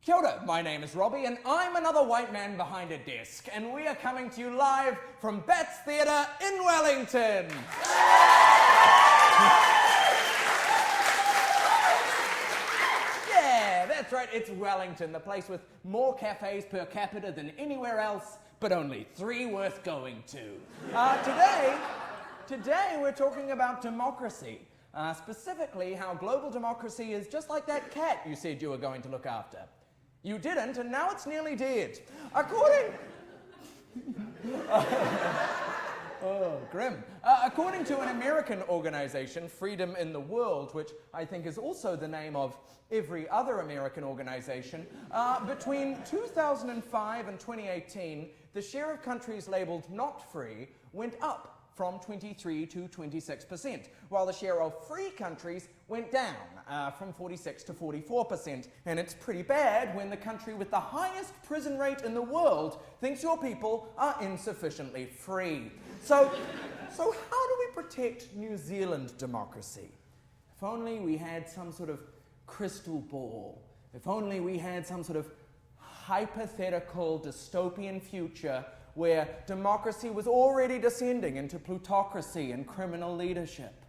Kia ora, my name is Robbie and I'm another white man behind a desk, and we are coming to you live from Bats Theatre in Wellington. Yeah, that's right, it's Wellington, the place with more cafes per capita than anywhere else, but only 3 worth going to. Today we're talking about democracy. Specifically, how global democracy is just like that cat you said you were going to look after. You didn't, and now it's nearly dead. According to an American organization, Freedom in the World, which I think is also the name of every other American organization, between 2005 and 2018, the share of countries labeled not free went up from 23 to 26%, while the share of free countries went down from 46 to 44%. And it's pretty bad when the country with the highest prison rate in the world thinks your people are insufficiently free. So how do we protect New Zealand democracy? If only we had some sort of crystal ball. If only we had some sort of hypothetical dystopian future where democracy was already descending into plutocracy and criminal leadership.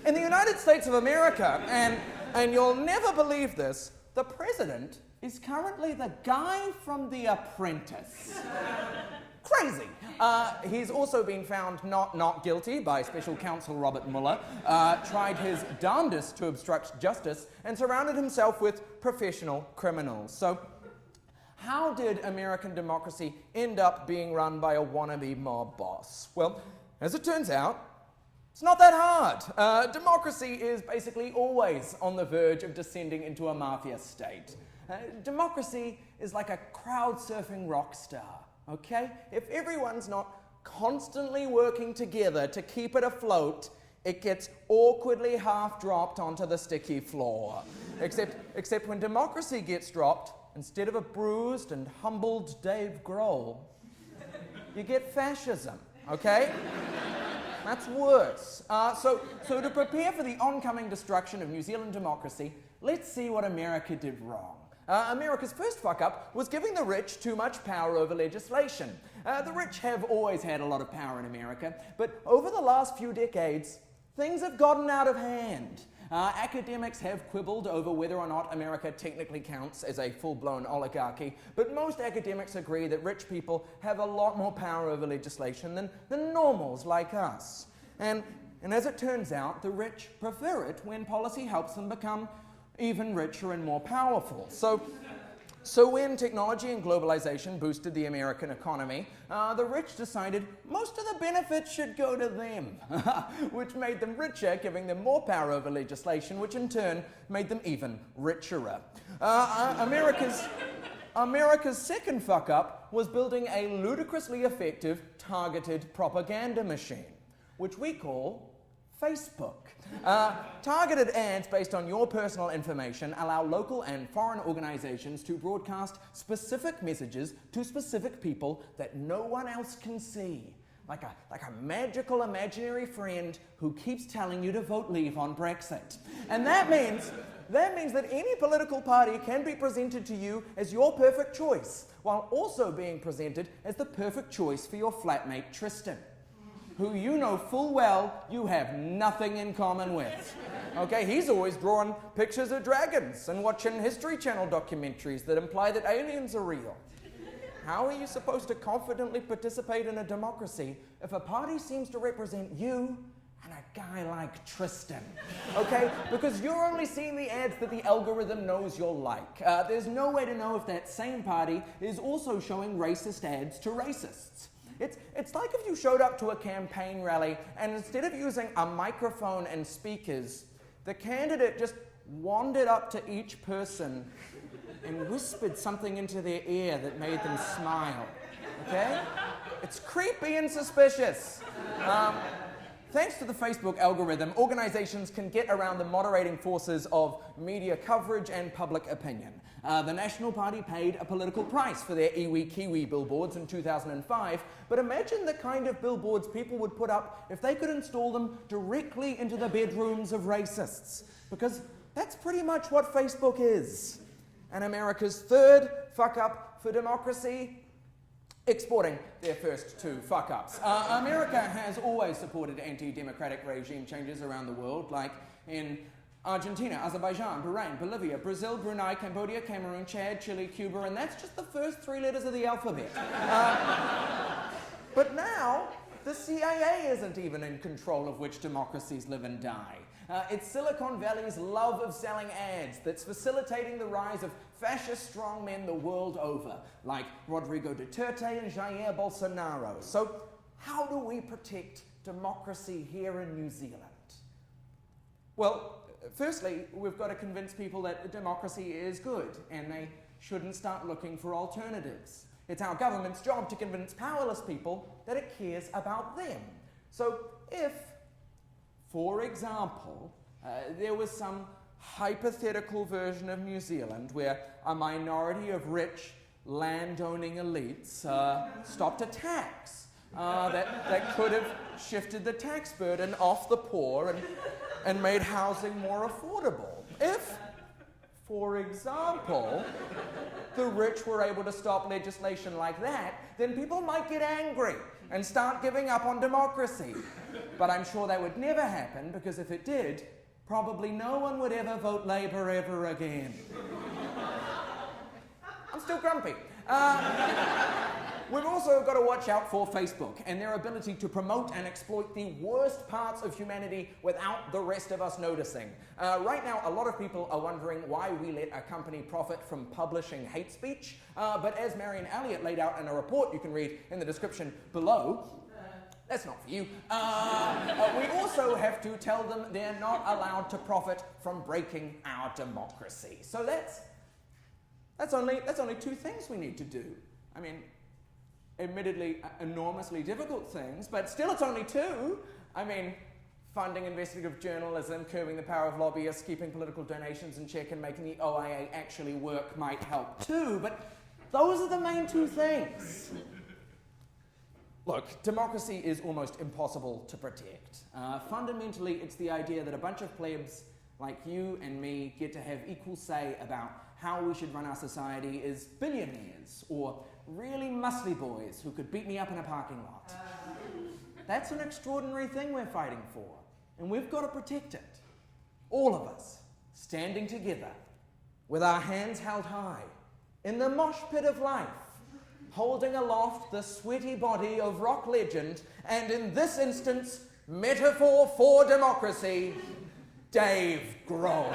In the United States of America, and you'll never believe this, the president is currently the guy from The Apprentice. Crazy. He's also been found not guilty by special counsel Robert Mueller, tried his darndest to obstruct justice, and surrounded himself with professional criminals. So, how did American democracy end up being run by a wannabe mob boss? Well, as it turns out, it's not that hard. Democracy is basically always on the verge of descending into a mafia state. Democracy is like a crowd-surfing rock star, okay? If everyone's not constantly working together to keep it afloat, it gets awkwardly half-dropped onto the sticky floor. Except when democracy gets dropped, instead of a bruised and humbled Dave Grohl, you get fascism, okay? That's worse. So to prepare for the oncoming destruction of New Zealand democracy, let's see what America did wrong. America's first fuck-up was giving the rich too much power over legislation. The rich have always had a lot of power in America, but over the last few decades, things have gotten out of hand. Academics have quibbled over whether or not America technically counts as a full-blown oligarchy, but most academics agree that rich people have a lot more power over legislation than normals like us. And as it turns out, the rich prefer it when policy helps them become even richer and more powerful. So when technology and globalisation boosted the American economy, the rich decided most of the benefits should go to them, which made them richer, giving them more power over legislation, which in turn made them even richer. America's second fuck-up was building a ludicrously effective targeted propaganda machine, which we call Facebook. Targeted ads based on your personal information allow local and foreign organizations to broadcast specific messages to specific people that no one else can see. Like a magical imaginary friend who keeps telling you to vote Leave on Brexit. And that means that any political party can be presented to you as your perfect choice, while also being presented as the perfect choice for your flatmate Tristan, who you know full well you have nothing in common with. Okay, he's always drawing pictures of dragons and watching History Channel documentaries that imply that aliens are real. How are you supposed to confidently participate in a democracy if a party seems to represent you and a guy like Tristan? Okay, because you're only seeing the ads that the algorithm knows you'll like. There's no way to know if that same party is also showing racist ads to racists. It's like if you showed up to a campaign rally and instead of using a microphone and speakers, the candidate just wandered up to each person and whispered something into their ear that made them smile, okay? It's creepy and suspicious. Thanks to the Facebook algorithm, organizations can get around the moderating forces of media coverage and public opinion. The National Party paid a political price for their iwi kiwi billboards in 2005, but imagine the kind of billboards people would put up if they could install them directly into the bedrooms of racists, because that's pretty much what Facebook is. And America's third fuck-up for democracy, exporting their first two fuck-ups. America has always supported anti-democratic regime changes around the world, like in Argentina, Azerbaijan, Bahrain, Bolivia, Brazil, Brunei, Cambodia, Cameroon, Chad, Chile, Cuba, and that's just the first three letters of the alphabet. But now, the CIA isn't even in control of which democracies live and die. It's Silicon Valley's love of selling ads that's facilitating the rise of fascist strongmen the world over, like Rodrigo Duterte and Jair Bolsonaro. So, how do we protect democracy here in New Zealand? Well, firstly, we've got to convince people that democracy is good and they shouldn't start looking for alternatives. It's our government's job to convince powerless people that it cares about them. So if, for example, there was some hypothetical version of New Zealand where a minority of rich, land-owning elites stopped a tax that could have shifted the tax burden off the poor and made housing more affordable. If, for example, the rich were able to stop legislation like that, then people might get angry and start giving up on democracy. But I'm sure that would never happen, because if it did, probably no one would ever vote Labour ever again. I'm still grumpy. We've also got to watch out for Facebook and their ability to promote and exploit the worst parts of humanity without the rest of us noticing. Right now, a lot of people are wondering why we let a company profit from publishing hate speech, but as Marion Elliott laid out in a report you can read in the description below, that's not for you. We also have to tell them they're not allowed to profit from breaking our democracy. So that's only two things we need to do. I mean, admittedly, enormously difficult things, but still it's only two. I mean, funding investigative journalism, curbing the power of lobbyists, keeping political donations in check, and making the OIA actually work might help too, but those are the main two things. Look, democracy is almost impossible to protect. Fundamentally, it's the idea that a bunch of plebs like you and me get to have equal say about how we should run our society as billionaires or really muscly boys who could beat me up in a parking lot. That's an extraordinary thing we're fighting for, and we've got to protect it. All of us, standing together, with our hands held high, in the mosh pit of life, holding aloft the sweaty body of rock legend, and in this instance, metaphor for democracy, Dave Grohl.